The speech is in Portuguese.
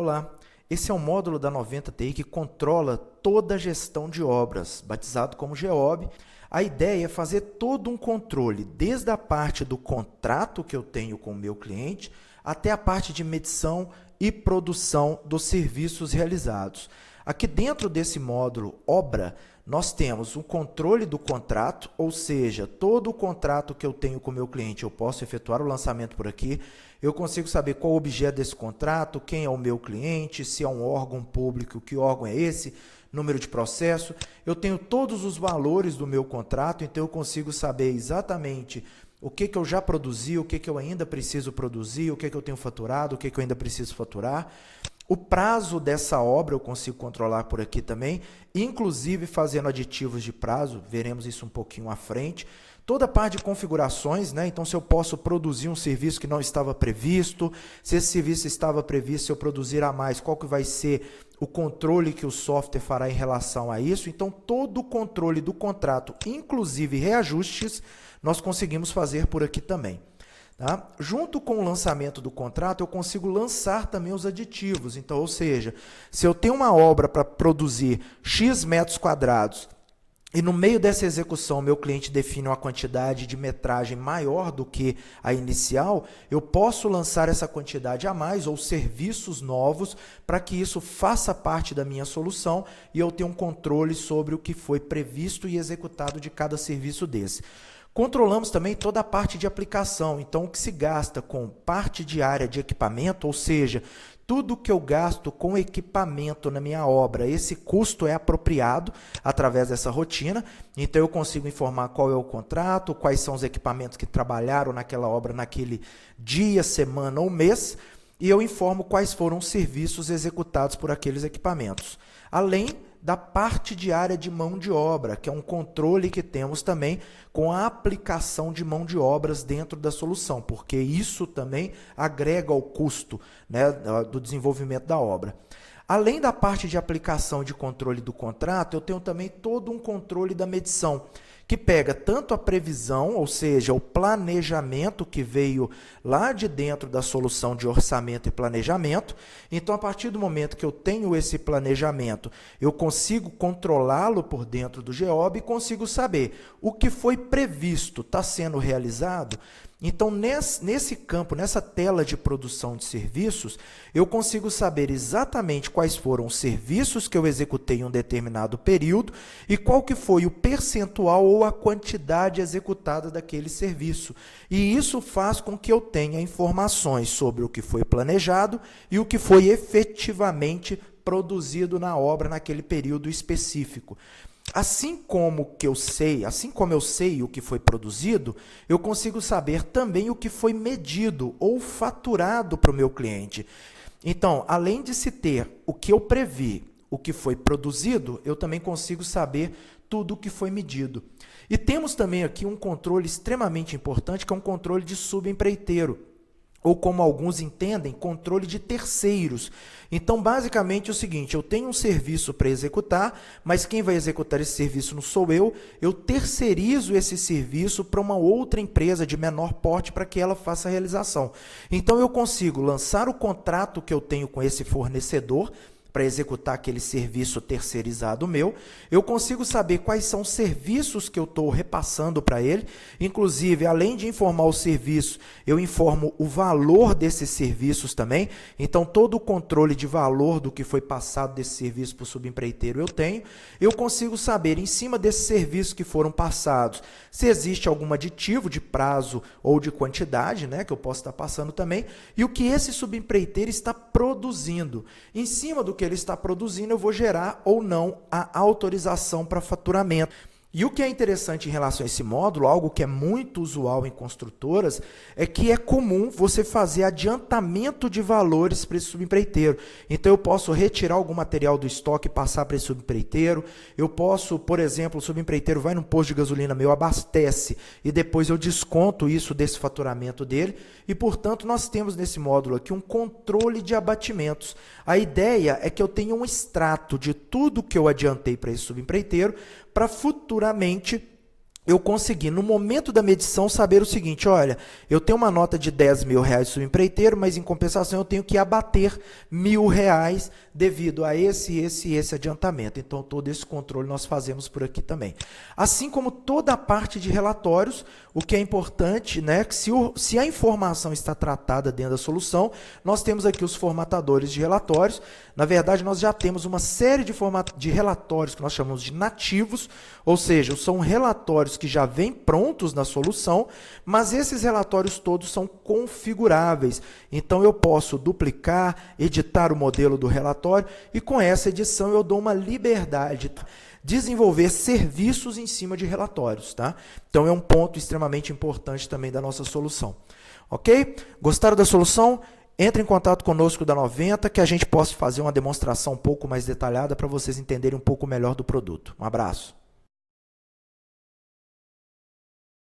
Olá, esse é um módulo da 90 TI que controla toda a gestão de obras, batizado como GEOB. A ideia é fazer todo um controle, desde a parte do contrato que eu tenho com o meu cliente, até a parte de medição e produção dos serviços realizados. Aqui dentro desse módulo obra, nós temos o controle do contrato, ou seja, todo o contrato que eu tenho com o meu cliente, eu posso efetuar o lançamento por aqui, eu consigo saber qual o objeto desse contrato, quem é o meu cliente, se é um órgão público, que órgão é esse, número de processo. Eu tenho todos os valores do meu contrato, então eu consigo saber exatamente o que eu já produzi, o que eu ainda preciso produzir, o que eu tenho faturado, o que eu ainda preciso faturar. O prazo dessa obra eu consigo controlar por aqui também, inclusive fazendo aditivos de prazo, veremos isso um pouquinho à frente. Toda a parte de configurações, né? Então se eu posso produzir um serviço que não estava previsto, se esse serviço estava previsto, se eu produzir a mais, qual que vai ser o controle que o software fará em relação a isso. Então todo o controle do contrato, inclusive reajustes, nós conseguimos fazer por aqui também. Tá? Junto com o lançamento do contrato, eu consigo lançar também os aditivos. Então, ou seja, se eu tenho uma obra para produzir X metros quadrados e no meio dessa execução meu cliente define uma quantidade de metragem maior do que a inicial, eu posso lançar essa quantidade a mais ou serviços novos para que isso faça parte da minha solução e eu tenha um controle sobre o que foi previsto e executado de cada serviço desse. Controlamos também toda a parte de aplicação, então o que se gasta com parte de área de equipamento, ou seja, tudo que eu gasto com equipamento na minha obra, esse custo é apropriado através dessa rotina, então eu consigo informar qual é o contrato, quais são os equipamentos que trabalharam naquela obra naquele dia, semana ou mês, e eu informo quais foram os serviços executados por aqueles equipamentos. Além da parte de área de mão de obra, que é um controle que temos também com a aplicação de mão de obras dentro da solução, porque isso também agrega ao custo, né, do desenvolvimento da obra. Além da parte de aplicação de controle do contrato, eu tenho também todo um controle da medição, que pega tanto a previsão, ou seja, o planejamento que veio lá de dentro da solução de orçamento e planejamento. Então, a partir do momento que eu tenho esse planejamento, eu consigo controlá-lo por dentro do GEOB e consigo saber o que foi previsto está sendo realizado. Então, nesse campo, nessa tela de produção de serviços, eu consigo saber exatamente quais foram os serviços que eu executei em um determinado período e qual que foi o percentual ou a quantidade executada daquele serviço. E isso faz com que eu tenha informações sobre o que foi planejado e o que foi efetivamente produzido na obra naquele período específico. Assim como eu sei o que foi produzido, eu consigo saber também o que foi medido ou faturado para o meu cliente. Então, além de se ter o que eu previ, o que foi produzido, eu também consigo saber tudo o que foi medido. E temos também aqui um controle extremamente importante, que é um controle de subempreiteiro, ou como alguns entendem, controle de terceiros. Então, basicamente é o seguinte, eu tenho um serviço para executar, mas quem vai executar esse serviço não sou eu terceirizo esse serviço para uma outra empresa de menor porte para que ela faça a realização. Então, eu consigo lançar o contrato que eu tenho com esse fornecedor, para executar aquele serviço terceirizado meu, eu consigo saber quais são os serviços que eu estou repassando para ele, inclusive, além de informar o serviço, eu informo o valor desses serviços também, então todo o controle de valor do que foi passado desse serviço para o subempreiteiro eu consigo saber, em cima desses serviços que foram passados, se existe algum aditivo de prazo ou de quantidade, né, que eu posso estar passando também, e o que esse subempreiteiro está produzindo. Em cima do que ele está produzindo, eu vou gerar ou não a autorização para faturamento. E o que é interessante em relação a esse módulo, algo que é muito usual em construtoras, é que é comum você fazer adiantamento de valores para esse subempreiteiro. Então, eu posso retirar algum material do estoque e passar para esse subempreiteiro. Eu posso, por exemplo, o subempreiteiro vai num posto de gasolina meu, abastece, e depois eu desconto isso desse faturamento dele. E, portanto, nós temos nesse módulo aqui um controle de abatimentos. A ideia é que eu tenha um extrato de tudo que eu adiantei para esse subempreiteiro, para futuramente eu consegui, no momento da medição, saber o seguinte: olha, eu tenho uma nota de R$ 10.000 subempreiteiro, mas em compensação eu tenho que abater R$ 1.000 devido a esse adiantamento. Então, todo esse controle nós fazemos por aqui também. Assim como toda a parte de relatórios, o que é importante, né, que se a informação está tratada dentro da solução, nós temos aqui os formatadores de relatórios. Na verdade, nós já temos uma série de relatórios que nós chamamos de nativos, ou seja, são relatórios que já vêm prontos na solução, mas esses relatórios todos são configuráveis. Então, eu posso duplicar, editar o modelo do relatório, e com essa edição eu dou uma liberdade de desenvolver serviços em cima de relatórios, tá? Então, é um ponto extremamente importante também da nossa solução. Ok? Gostaram da solução? Entre em contato conosco da 90, que a gente possa fazer uma demonstração um pouco mais detalhada para vocês entenderem um pouco melhor do produto. Um abraço.